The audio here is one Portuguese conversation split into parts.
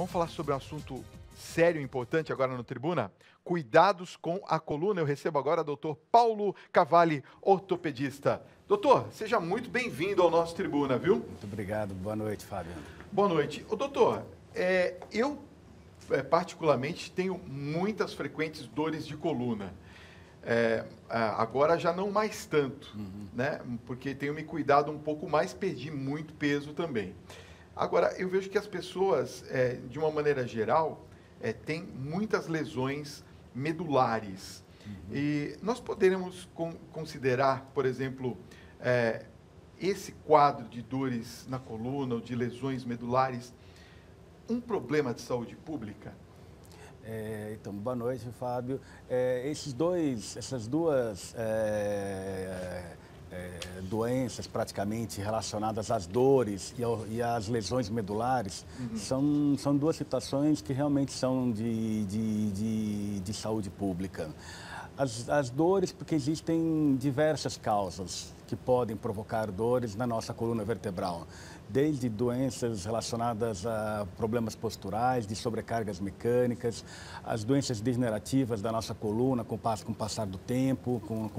Vamos falar sobre um assunto sério e importante agora no Tribuna? Cuidados com a coluna. Eu recebo agora o doutor Paulo Cavalli, ortopedista. Doutor, seja muito bem-vindo ao nosso Tribuna, viu? Muito obrigado. Boa noite, Fábio. Boa noite. Doutor, eu particularmente tenho muitas frequentes dores de coluna. Agora já não mais tanto, né? Porque tenho me cuidado um pouco mais, perdi muito peso também. Agora, eu vejo que as pessoas, de uma maneira geral, têm muitas lesões medulares. E nós poderíamos considerar, por exemplo, esse quadro de dores na coluna ou de lesões medulares um problema de saúde pública? Então, boa noite, Fábio. Essas duas doenças praticamente relacionadas às dores e às lesões medulares são duas situações que realmente são de saúde pública. As dores, porque existem diversas causas que podem provocar dores na nossa coluna vertebral, desde doenças relacionadas a problemas posturais, de sobrecargas mecânicas, as doenças degenerativas da nossa coluna com o passar do tempo, com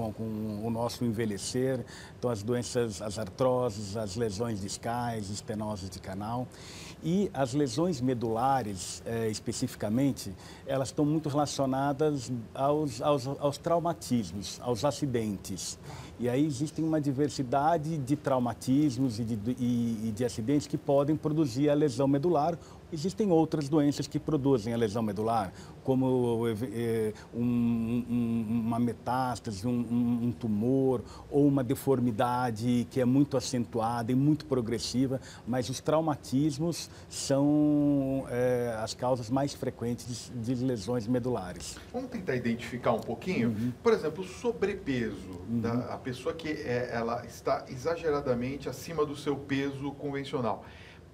o nosso envelhecer, então as doenças, as artroses, as lesões discais, estenoses de canal. E as lesões medulares, especificamente, elas estão muito relacionadas aos traumatismos, aos acidentes. E aí existem uma diversidade de traumatismos e de acidentes que podem produzir a lesão medular. Existem outras doenças que produzem a lesão medular, como uma metástase, um tumor ou uma deformidade que é muito acentuada e muito progressiva, mas os traumatismos são as causas mais frequentes de lesões medulares. Vamos tentar identificar um pouquinho? Por exemplo, o sobrepeso, a pessoa que ela está exageradamente acima do seu peso convencional,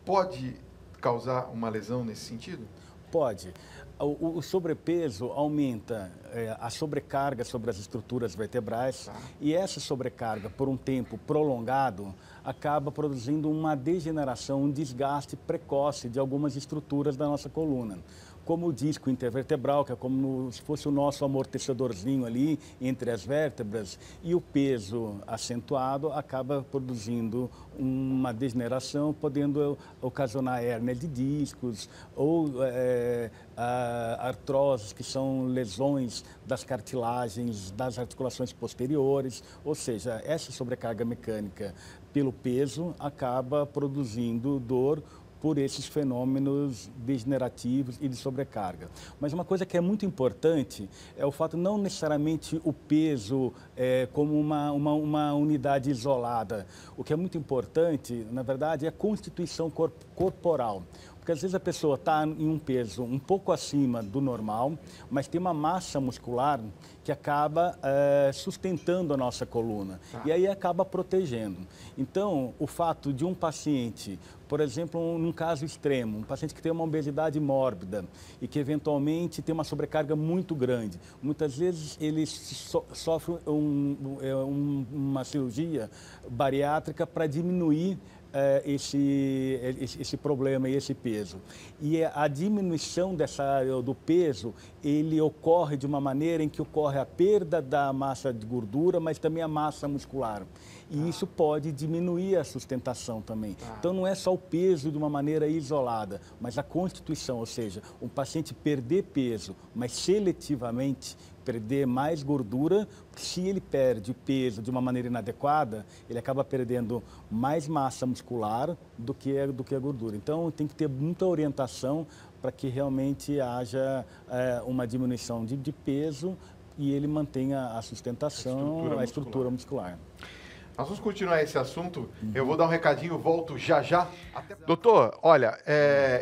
pode causar uma lesão nesse sentido? Pode. O sobrepeso aumenta a sobrecarga sobre as estruturas vertebrais e essa sobrecarga, por um tempo prolongado, acaba produzindo uma degeneração, um desgaste precoce de algumas estruturas da nossa coluna, como o disco intervertebral, que é como se fosse o nosso amortecedorzinho ali entre as vértebras, e o peso acentuado acaba produzindo uma degeneração, podendo ocasionar hérnia de discos ou artroses, que são lesões das cartilagens, das articulações posteriores, ou seja, essa sobrecarga mecânica pelo peso acaba produzindo dor por esses fenômenos degenerativos e de sobrecarga. Mas uma coisa que é muito importante é o fato, não necessariamente o peso como uma unidade isolada. O que é muito importante, na verdade, é a constituição corporal. Porque às vezes a pessoa está em um peso um pouco acima do normal, mas tem uma massa muscular que acaba sustentando a nossa coluna e aí acaba protegendo. Então, o fato de um paciente, por exemplo, num caso extremo, um paciente que tem uma obesidade mórbida e que eventualmente tem uma sobrecarga muito grande, muitas vezes ele sofre uma cirurgia bariátrica para diminuir esse problema e esse peso. E a diminuição do peso, ele ocorre de uma maneira em que ocorre a perda da massa de gordura, mas também a massa muscular. E isso pode diminuir a sustentação também. Então não é só o peso de uma maneira isolada, mas a constituição, ou seja, um paciente perder peso, mas seletivamente perder mais gordura, porque se ele perde peso de uma maneira inadequada, ele acaba perdendo mais massa muscular do que a gordura. Então tem que ter muita orientação para que realmente haja uma diminuição de peso e ele mantenha a sustentação, a estrutura muscular. Nós vamos continuar esse assunto. Eu vou dar um recadinho, volto já já. Doutor, olha,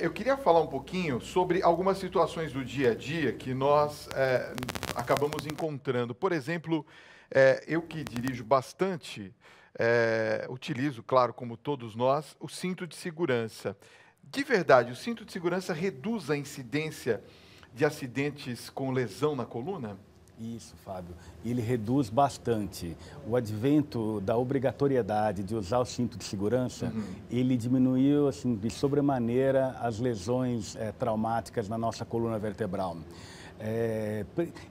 eu queria falar um pouquinho sobre algumas situações do dia a dia que nós acabamos encontrando. Por exemplo, eu que dirijo bastante, utilizo, claro, como todos nós, o cinto de segurança. De verdade, o cinto de segurança reduz a incidência de acidentes com lesão na coluna? Isso, Fábio. Ele reduz bastante. O advento da obrigatoriedade de usar o cinto de segurança, ele diminuiu assim, de sobremaneira as lesões traumáticas na nossa coluna vertebral.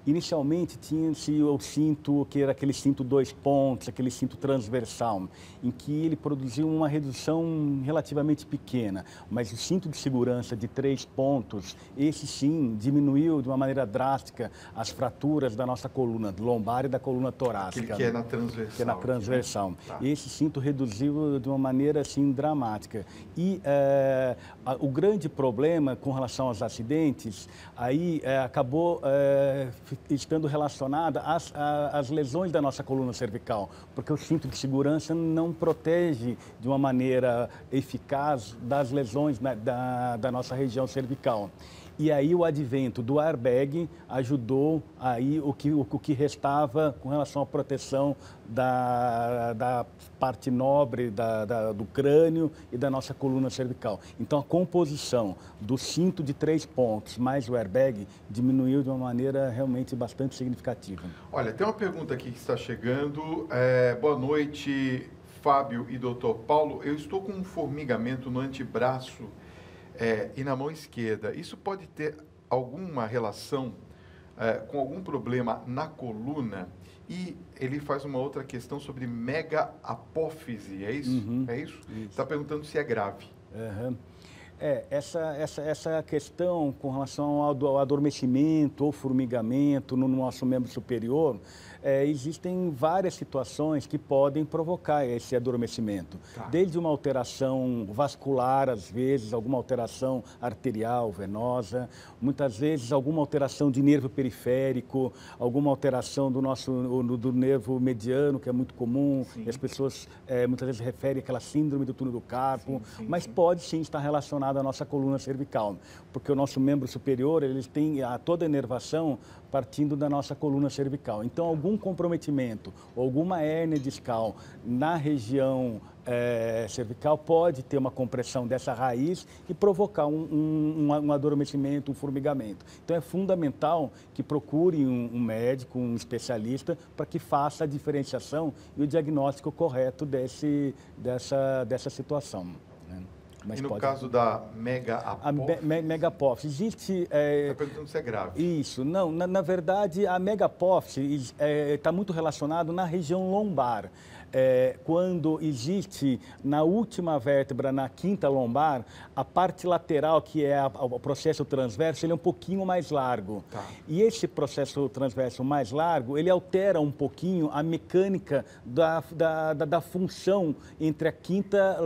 Inicialmente tinha-se o cinto, que era aquele cinto 2 pontos, aquele cinto transversal, em que ele produziu uma redução relativamente pequena, mas o cinto de segurança de 3 pontos, esse sim diminuiu de uma maneira drástica as fraturas da nossa coluna lombar e da coluna torácica. Aquele que é na transversal. Que é na transversal. Né? Tá. Esse cinto reduziu de uma maneira assim dramática. E o grande problema com relação aos acidentes, aí acabou estando relacionada às lesões da nossa coluna cervical, porque o cinto de segurança não protege de uma maneira eficaz das lesões da nossa região cervical. E aí o advento do airbag ajudou aí o que restava com relação à proteção da parte nobre do crânio e da nossa coluna cervical. Então a composição do cinto de 3 pontos mais o airbag diminuiu de uma maneira realmente bastante significativa. Olha, tem uma pergunta aqui que está chegando. Boa noite, Fábio e Dr. Paulo. Eu estou com um formigamento no antebraço e na mão esquerda. Isso pode ter alguma relação com algum problema na coluna? E ele faz uma outra questão sobre mega apófise, é isso? É isso? Está perguntando se é grave. Essa questão com relação ao adormecimento ou formigamento no nosso membro superior, existem várias situações que podem provocar esse adormecimento. Tá. Desde uma alteração vascular, às vezes, alguma alteração arterial, venosa, muitas vezes alguma alteração de nervo periférico, alguma alteração do nervo mediano, que é muito comum, e as pessoas muitas vezes referem àquela síndrome do túnel do carpo, mas pode sim estar relacionado à nossa coluna cervical, porque o nosso membro superior, eles têm toda a inervação partindo da nossa coluna cervical. Então, algum comprometimento, alguma hérnia discal na região cervical pode ter uma compressão dessa raiz e provocar um adormecimento, um formigamento. Então, é fundamental que procure um médico, um especialista, para que faça a diferenciação e o diagnóstico correto dessa situação. Mas e no caso da mega apófise? A mega apófise, existe... Está perguntando se é grave. Isso, não, na verdade a mega apófise está muito relacionado na região lombar. Quando existe na última vértebra, na quinta lombar, a parte lateral, que é o processo transverso, ele é um pouquinho mais largo. Tá. E esse processo transverso mais largo, ele altera um pouquinho a mecânica da função entre a quinta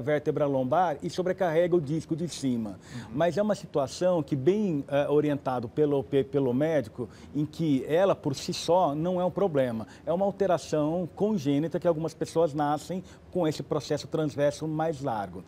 vértebra lombar e sobrecarrega o disco de cima. Mas é uma situação que, bem orientado pelo médico, em que ela, por si só, não é um problema. É uma alteração congênita que algumas pessoas nascem com esse processo transverso mais largo.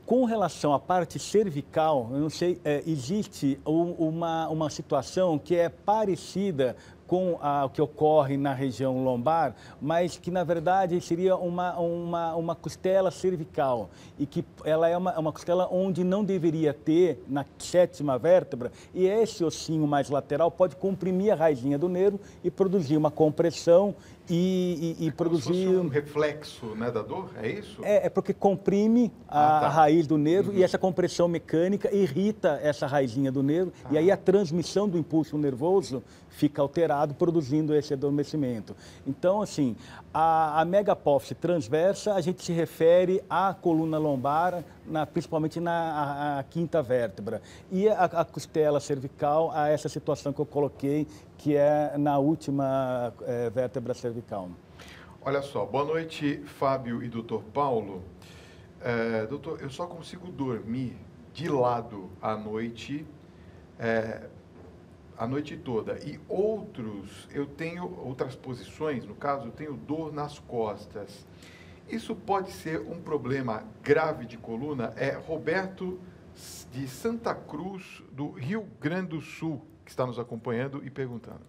Com relação à parte cervical, eu não sei, existe uma situação que é parecida com o que ocorre na região lombar, mas que, na verdade, seria uma costela cervical e que ela é uma costela onde não deveria ter, na sétima vértebra, e esse ossinho mais lateral pode comprimir a raizinha do nervo e produzir uma compressão e produzir... um reflexo, né, da dor, é isso? É porque comprime a raiz do nervo e essa compressão mecânica irrita essa raizinha do nervo e aí a transmissão do impulso nervoso fica alterado, produzindo esse adormecimento. Então, assim, a mega apófise transversa, a gente se refere à coluna lombar, principalmente na quinta vértebra. E a costela cervical, a essa situação que eu coloquei, que é na última vértebra cervical. Olha só, boa noite, Fábio e Dr. Paulo. Doutor, eu só consigo dormir de lado à noite toda. E eu tenho outras posições, no caso, eu tenho dor nas costas. Isso pode ser um problema grave de coluna? É Roberto de Santa Cruz, do Rio Grande do Sul, que está nos acompanhando e perguntando.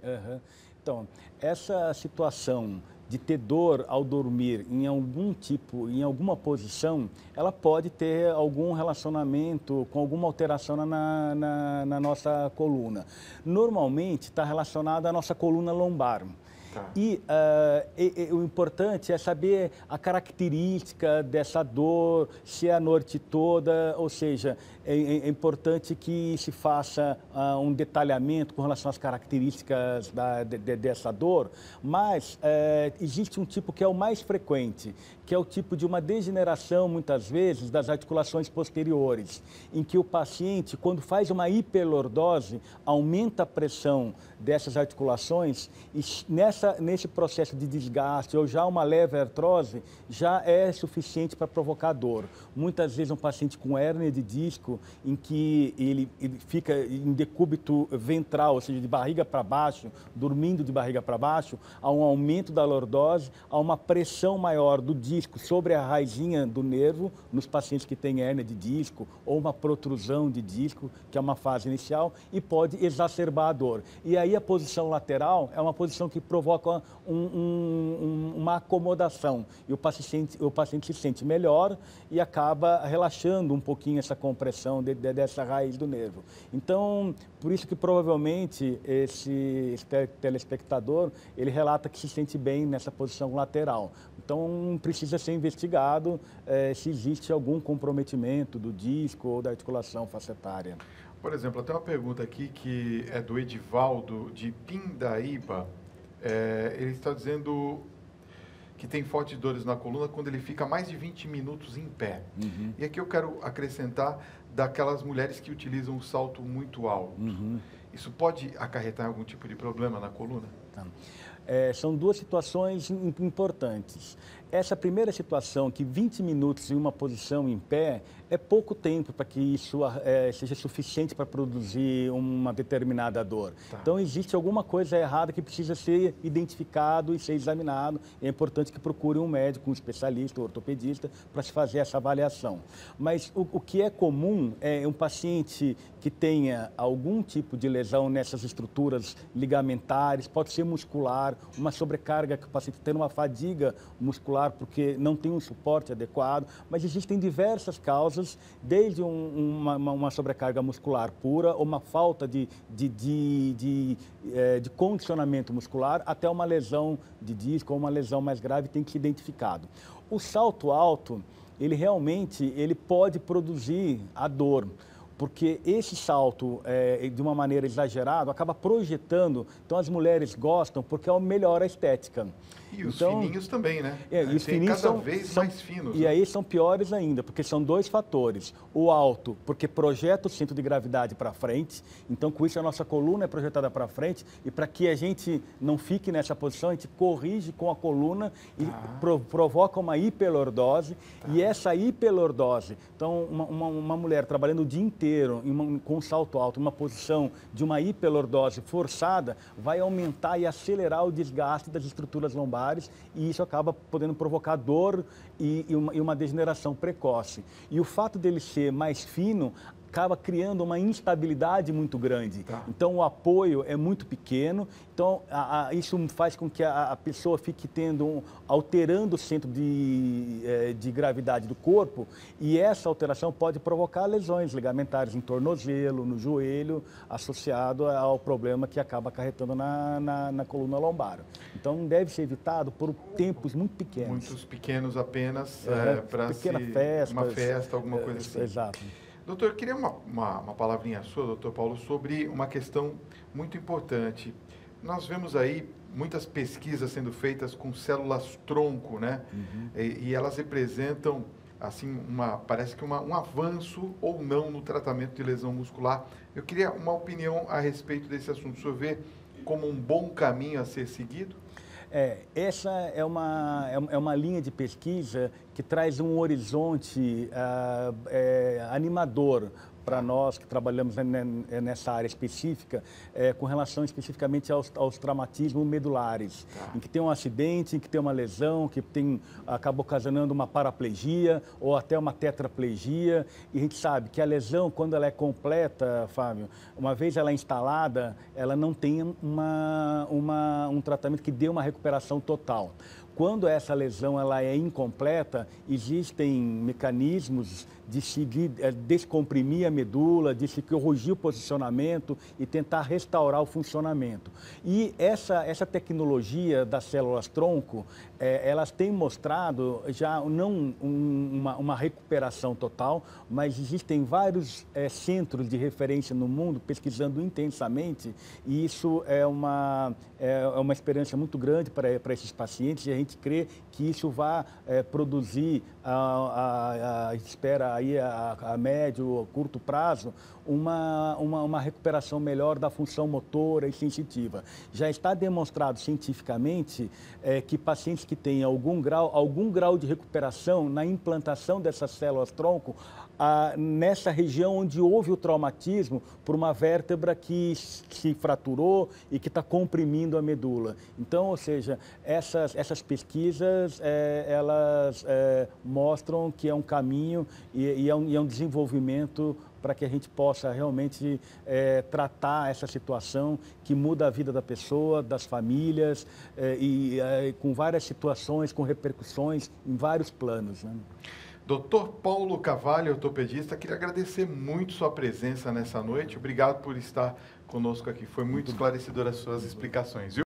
Então, essa situação de ter dor ao dormir em algum tipo, em alguma posição, ela pode ter algum relacionamento com alguma alteração na nossa coluna. Normalmente está relacionada à nossa coluna lombar. Tá. E o importante é saber a característica dessa dor, se é a noite toda, ou seja, é importante que se faça um detalhamento com relação às características dessa dor, mas existe um tipo que é o mais frequente, que é o tipo de uma degeneração, muitas vezes, das articulações posteriores, em que o paciente, quando faz uma hiperlordose, aumenta a pressão dessas articulações e nesse processo de desgaste ou já uma leve artrose, já é suficiente para provocar dor. Muitas vezes um paciente com hérnia de disco, em que ele fica em decúbito ventral, ou seja, de barriga para baixo, dormindo de barriga para baixo, há um aumento da lordose, há uma pressão maior do disco sobre a raizinha do nervo, nos pacientes que têm hérnia de disco, ou uma protrusão de disco, que é uma fase inicial, e pode exacerbar a dor. E aí a posição lateral é uma posição que provoca uma acomodação, e o paciente se sente melhor e acaba relaxando um pouquinho essa compressão dessa raiz do nervo. Então, por isso que provavelmente esse telespectador, ele relata que se sente bem nessa posição lateral. Então, precisa ser investigado se existe algum comprometimento do disco ou da articulação facetária. Por exemplo, tem uma pergunta aqui que é do Edivaldo, de Pindaíba. Ele está dizendo que tem fortes dores na coluna quando ele fica mais de 20 minutos em pé. Uhum. E aqui eu quero acrescentar daquelas mulheres que utilizam um salto muito alto. Uhum. Isso pode acarretar algum tipo de problema na coluna? Tá. São duas situações importantes. Essa primeira situação, que 20 minutos em uma posição em pé, é pouco tempo para que isso seja suficiente para produzir uma determinada dor. Tá. Então, existe alguma coisa errada que precisa ser identificado e ser examinado. É importante que procure um médico, um especialista, um ortopedista, para se fazer essa avaliação. Mas o que é comum é um paciente que tenha algum tipo de lesão nessas estruturas ligamentares, pode ser muscular, uma sobrecarga, que o paciente tem uma fadiga muscular porque não tem um suporte adequado, mas existem diversas causas, desde uma sobrecarga muscular pura ou uma falta de condicionamento muscular até uma lesão de disco ou uma lesão mais grave tem que ser identificado. O salto alto, ele realmente pode produzir a dor, porque esse salto, de uma maneira exagerada, acaba projetando. Então, as mulheres gostam porque melhora a estética. E os fininhos também, né? E os fininhos cada vez mais finos. E aí são piores ainda, porque são dois fatores. O alto, porque projeta o centro de gravidade para frente, então com isso a nossa coluna é projetada para frente, e para que a gente não fique nessa posição, a gente corrige com a coluna e provoca uma hiperlordose. E essa hiperlordose, então uma mulher trabalhando o dia inteiro com um salto alto, uma posição de uma hiperlordose forçada, vai aumentar e acelerar o desgaste das estruturas lombares, e isso acaba podendo provocar dor e uma degeneração precoce. E o fato dele ser mais fino acaba criando uma instabilidade muito grande. Tá. Então, o apoio é muito pequeno. Então, isso faz com que a pessoa fique alterando o centro de gravidade do corpo, e essa alteração pode provocar lesões ligamentares em tornozelo, no joelho, associado ao problema que acaba acarretando na coluna lombar. Então, deve ser evitado por tempos muito pequenos. Muitos pequenos apenas, para uma festa, alguma coisa assim. Exato. Doutor, eu queria uma palavrinha sua, doutor Paulo, sobre uma questão muito importante. Nós vemos aí muitas pesquisas sendo feitas com células-tronco, né? Uhum. E elas representam, assim, parece que um avanço ou não no tratamento de lesão muscular. Eu queria uma opinião a respeito desse assunto. O senhor vê como um bom caminho a ser seguido? Essa é uma linha de pesquisa que traz um horizonte animador para nós que trabalhamos nessa área específica, com relação especificamente aos traumatismos medulares, em que tem um acidente, em que tem uma lesão, que acaba ocasionando uma paraplegia ou até uma tetraplegia. E a gente sabe que a lesão, quando ela é completa, Fábio, uma vez ela é instalada, ela não tem um tratamento que dê uma recuperação total. Quando essa lesão ela é incompleta, existem mecanismos de se descomprimir a medula, de se corrigir o posicionamento e tentar restaurar o funcionamento. E essa tecnologia das células-tronco, elas têm mostrado já não uma recuperação total, mas existem vários centros de referência no mundo pesquisando intensamente, e isso é uma experiência muito grande para esses pacientes, e a gente crê que isso vai produzir, a espera aí a médio ou curto prazo, uma recuperação melhor da função motora e sensitiva. Já está demonstrado cientificamente que pacientes que têm algum grau de recuperação na implantação dessas células-tronco, nessa região onde houve o traumatismo por uma vértebra que se fraturou e que está comprimindo a medula. Então, ou seja, essas pesquisas, elas mostram que é um caminho e é um desenvolvimento para que a gente possa realmente tratar essa situação que muda a vida da pessoa, das famílias, com várias situações, com repercussões em vários planos, né? Dr. Paulo Cavalli, ortopedista, queria agradecer muito sua presença nessa noite. Obrigado por estar conosco aqui. Foi muito esclarecedor as suas explicações, viu?